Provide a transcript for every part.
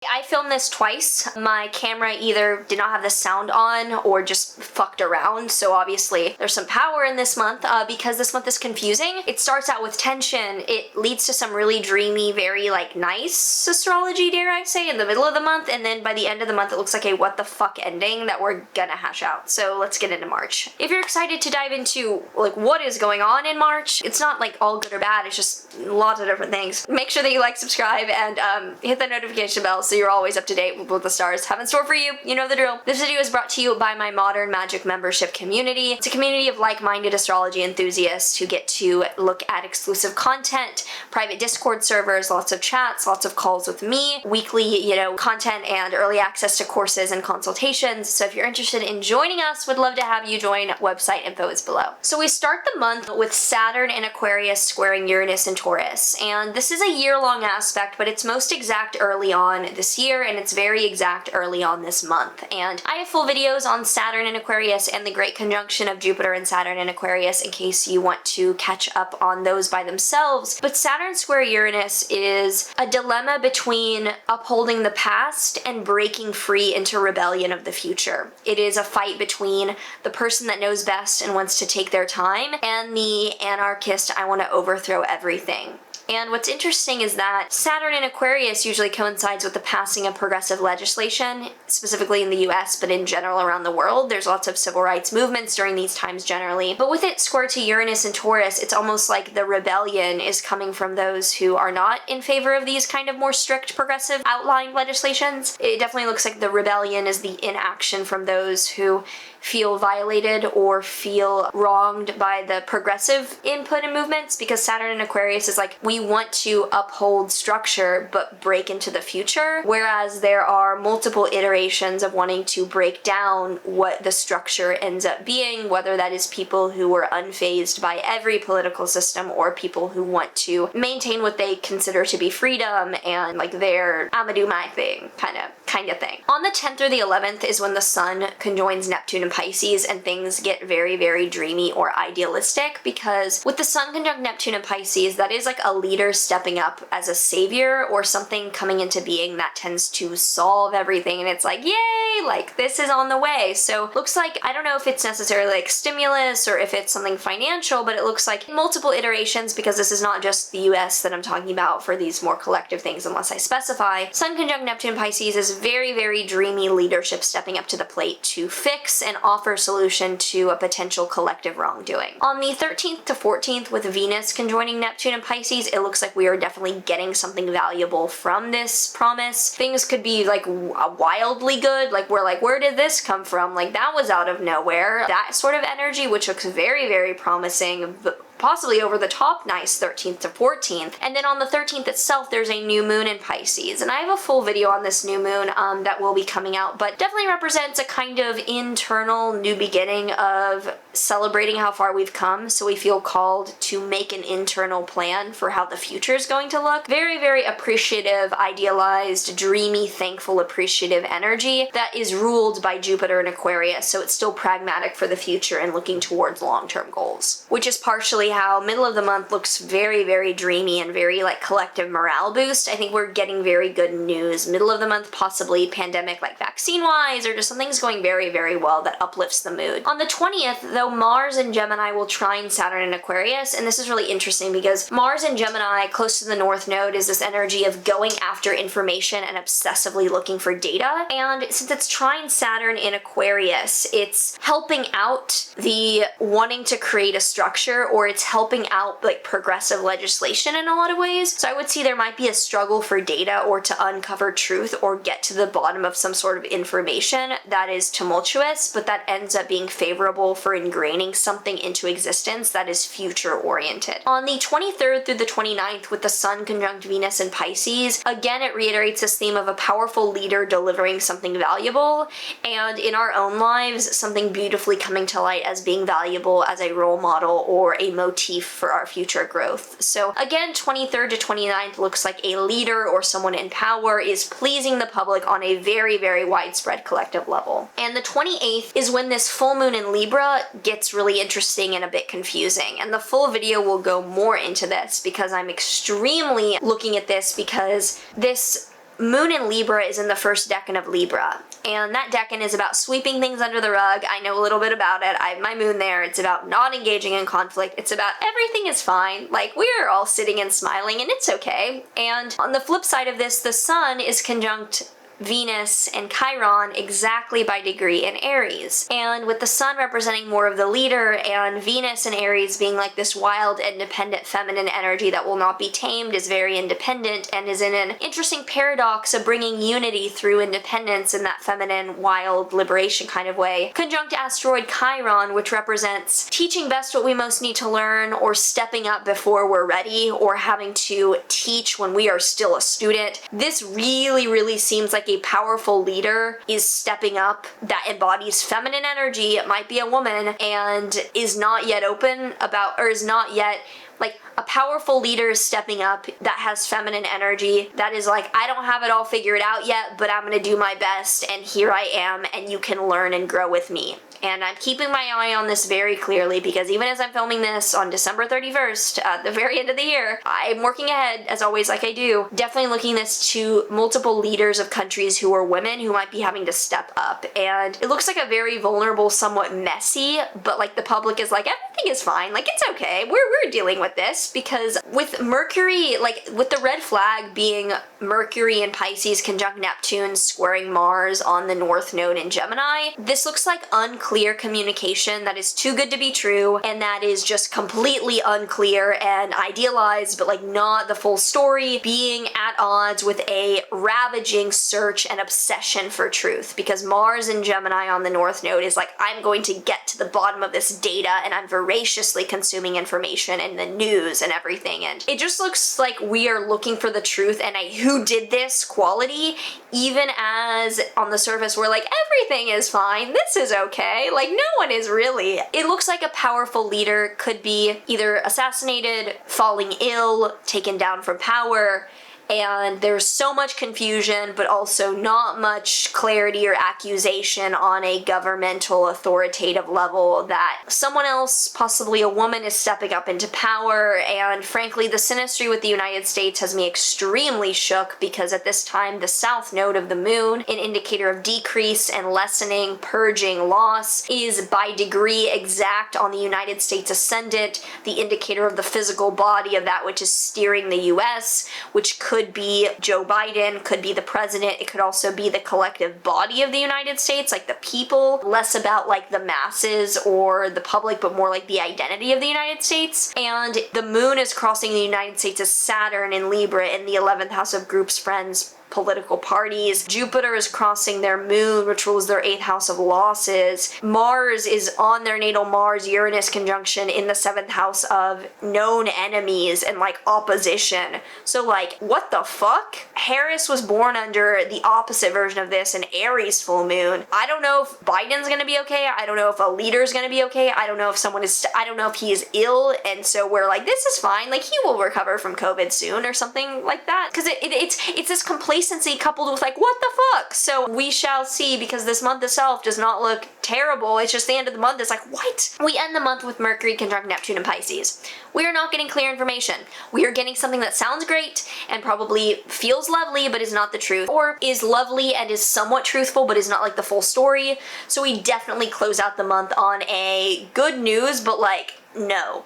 I filmed this twice. My camera either did not have the sound on or just fucked around, so obviously there's some power in this month because this month is confusing. It starts out with tension, it leads to some really dreamy, very like nice astrology, dare I say, in the middle of the month, and then by the end of the month it looks like a what the fuck ending that we're gonna hash out. So let's get into March. If you're excited to dive into like what is going on in March, it's not like all good or bad, it's just lots of different things. Make sure that you like, subscribe, and hit the notification bell so you're always up to date with what the stars have in store for you. You know the drill. This video is brought to you by my Modern Magic membership community. It's a community of like-minded astrology enthusiasts who get to look at exclusive content, private Discord servers, lots of chats, lots of calls with me, weekly, content and early access to courses and consultations. So if you're interested in joining us, would love to have you join. Website info is below. So we start the month with Saturn in Aquarius squaring Uranus in Taurus, and this is a year-long aspect, but it's most exact early on this year, and it's very exact early on this month. And I have full videos on Saturn in Aquarius and the great conjunction of Jupiter and Saturn in Aquarius in case you want to catch up on those by themselves. But Saturn square Uranus is a dilemma between upholding the past and breaking free into rebellion of the future. It is a fight between the person that knows best and wants to take their time and the anarchist, I want to overthrow everything. And what's interesting is that Saturn in Aquarius usually coincides with the passing of progressive legislation, specifically in the US, but in general around the world. There's lots of civil rights movements during these times generally. But with it square to Uranus and Taurus, it's almost like the rebellion is coming from those who are not in favor of these kind of more strict progressive outlined legislations. It definitely looks like the rebellion is the inaction from those who feel violated or feel wronged by the progressive input and movements, because Saturn in Aquarius is like, we want to uphold structure but break into the future, whereas there are multiple iterations of wanting to break down what the structure ends up being, whether that is people who were unfazed by every political system or people who want to maintain what they consider to be freedom and like their I'ma do my thing kind of thing. On the 10th or the 11th is when the sun conjoins Neptune and Pisces, and things get very, very dreamy or idealistic, because with the sun conjunct Neptune and Pisces, that is like a leader stepping up as a savior or something coming into being that tends to solve everything, and it's like, yay, like this is on the way. So looks like, I don't know if it's necessarily like stimulus or if it's something financial, but it looks like multiple iterations, because this is not just the US that I'm talking about for these more collective things unless I specify. Sun conjunct Neptune Pisces is very, very dreamy leadership stepping up to the plate to fix and offer solution to a potential collective wrongdoing. On the 13th to 14th, with Venus conjoining Neptune and Pisces, it looks like we are definitely getting something valuable from this promise. Things could be like wildly good, like we're like, where did this come from? Like that was out of nowhere. That sort of energy, which looks very, very promising, possibly over the top nice 13th to 14th. And then on the 13th itself, there's a new moon in Pisces. And I have a full video on this new moon that will be coming out, but definitely represents a kind of internal new beginning of celebrating how far we've come. So we feel called to make an internal plan for how the future is going to look. Very, very appreciative, idealized, dreamy, thankful, appreciative energy that is ruled by Jupiter in Aquarius. So it's still pragmatic for the future and looking towards long-term goals, which is partially how middle of the month looks very, very dreamy and very like collective morale boost. I think we're getting very good news. Middle of the month, possibly pandemic like vaccine wise, or just something's going very, very well that uplifts the mood. On the 20th, though, Mars in Gemini will trine Saturn in Aquarius, and this is really interesting because Mars in Gemini, close to the North Node, is this energy of going after information and obsessively looking for data. And since it's trine Saturn in Aquarius, it's helping out the wanting to create a structure, or it's helping out like progressive legislation in a lot of ways. So I would see there might be a struggle for data or to uncover truth or get to the bottom of some sort of information that is tumultuous, but that ends up being favorable for ingraining something into existence that is future oriented. On the 23rd through the 29th, with the sun conjunct Venus in Pisces, again it reiterates this theme of a powerful leader delivering something valuable, and in our own lives something beautifully coming to light as being valuable as a role model or a motif for our future growth. So again, 23rd to 29th looks like a leader or someone in power is pleasing the public on a very, very widespread collective level. And the 28th is when this full moon in Libra gets really interesting and a bit confusing. And the full video will go more into this because I'm extremely looking at this, because this Moon in Libra is in the first decan of Libra, and that decan is about sweeping things under the rug. I know a little bit about it. I have my moon there. It's about not engaging in conflict. It's about everything is fine. Like, we're all sitting and smiling and it's okay. And on the flip side of this, the sun is conjunct Venus and Chiron exactly by degree in Aries. And with the sun representing more of the leader and Venus in Aries being like this wild, independent, feminine energy that will not be tamed, is very independent, and is in an interesting paradox of bringing unity through independence in that feminine, wild, liberation kind of way. Conjunct asteroid Chiron, which represents teaching best what we most need to learn, or stepping up before we're ready, or having to teach when we are still a student. This really, really seems like a powerful leader is stepping up that embodies feminine energy. It might be a woman and is not yet open about, or is not yet like, a powerful leader is stepping up that has feminine energy, that is like, I don't have it all figured out yet, but I'm gonna do my best, and here I am, and you can learn and grow with me. And I'm keeping my eye on this very clearly, because even as I'm filming this on December 31st, at the very end of the year, I'm working ahead, as always, like I do, definitely looking this to multiple leaders of countries who are women who might be having to step up. And it looks like a very vulnerable, somewhat messy, but like the public is like, everything is fine, like it's okay, we're dealing with this. Because with Mercury, like with the red flag being Mercury in Pisces conjunct Neptune squaring Mars on the North Node in Gemini, this looks like unclear communication that is too good to be true, and that is just completely unclear and idealized, but like not the full story, being at odds with a ravaging search and obsession for truth. Because Mars in Gemini on the North Node is like, I'm going to get to the bottom of this data, and I'm voraciously consuming information and the news and everything, and it just looks like we are looking for the truth and a who did this quality, even as on the surface we're like, everything is fine, this is okay, like no one is really. It looks like a powerful leader could be either assassinated, falling ill, taken down from power, and there's so much confusion, but also not much clarity or accusation on a governmental authoritative level that someone else, possibly a woman, is stepping up into power. And frankly, the synastry with the United States has me extremely shook, because at this time, the south node of the moon, an indicator of decrease and lessening, purging, loss, is by degree exact on the United States ascendant, the indicator of the physical body of that which is steering the US, which could be Joe Biden, could be the president, it could also be the collective body of the United States, like the people, less about like the masses or the public, but more like the identity of the United States. And the moon is crossing the United States as Saturn in Libra in the 11th house of groups, friends, political parties. Jupiter is crossing their moon, which rules their 8th house of losses. Mars is on their natal Mars-Uranus conjunction in the 7th house of known enemies and like opposition. So like, what the fuck? Harris was born under the opposite version of this, an Aries full moon. I don't know if Biden's gonna be okay. I don't know if a leader's gonna be okay. I don't know if someone is, I don't know if he is ill, and so we're like, this is fine, like he will recover from COVID soon or something like that. Because it's this complacency coupled with like, what the fuck? So we shall see, because this month itself does not look terrible. It's just the end of the month. It's like, what? We end the month with Mercury conjunct Neptune in Pisces. We are not getting clear information. We are getting something that sounds great and probably feels lovely, but is not the truth, or is lovely and is somewhat truthful, but is not like the full story. So we definitely close out the month on a good news, but like, no.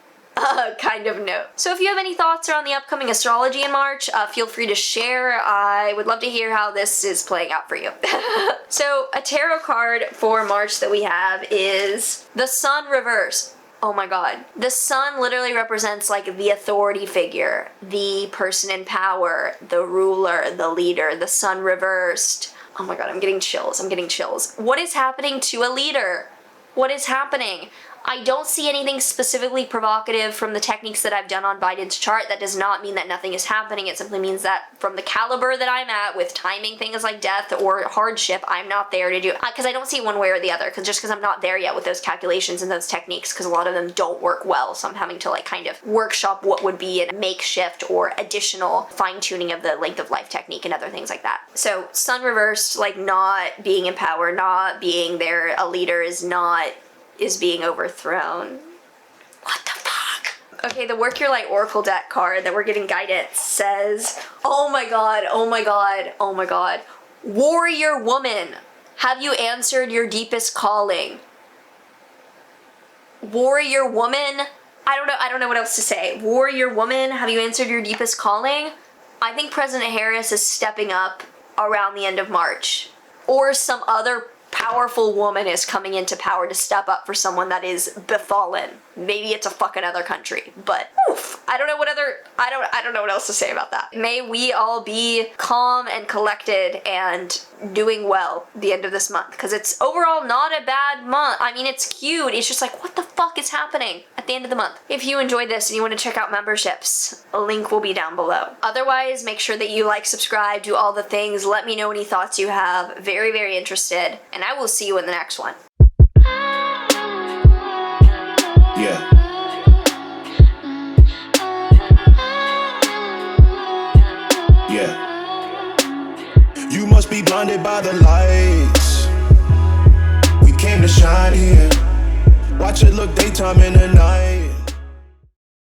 Kind of note. So if you have any thoughts around the upcoming astrology in March, feel free to share. I would love to hear how this is playing out for you. So a tarot card for March that we have is the Sun reverse. Oh my god. The Sun literally represents like the authority figure, the person in power, the ruler, the leader. The Sun reversed. Oh my god, I'm getting chills. I'm getting chills. What is happening to a leader? What is happening? I don't see anything specifically provocative from the techniques that I've done on Biden's chart. That does not mean that nothing is happening. It simply means that from the caliber that I'm at with timing things like death or hardship, I'm not there to do it. Because I don't see one way or the other, because I'm not there yet with those calculations and those techniques, because a lot of them don't work well. So I'm having to like kind of workshop what would be a makeshift or additional fine-tuning of the length of life technique and other things like that. So Sun reversed, like not being in power, not being there, a leader is being overthrown. What the fuck? Okay, the Work Your Light Oracle deck card that we're getting guidance says, oh my god, oh my god, oh my god. Warrior woman, have you answered your deepest calling? Warrior woman, I don't know what else to say. Warrior woman, have you answered your deepest calling? I think President Harris is stepping up around the end of March. Or some other powerful woman is coming into power to step up for someone that is befallen. Maybe it's a fucking other country, but oof, I don't know what else to say about that. May we all be calm and collected and doing well the end of this month, because it's overall not a bad month. I mean, it's cute. It's just like, what the fuck is happening at the end of the month? If you enjoyed this and you want to check out memberships, a link will be down below. Otherwise, make sure that you like, subscribe, do all the things. Let me know any thoughts you have. Very, very interested. And I will see you in the next one. Yeah. Yeah. You must be blinded by the lights. We came to shine here. Watch it look daytime in the night.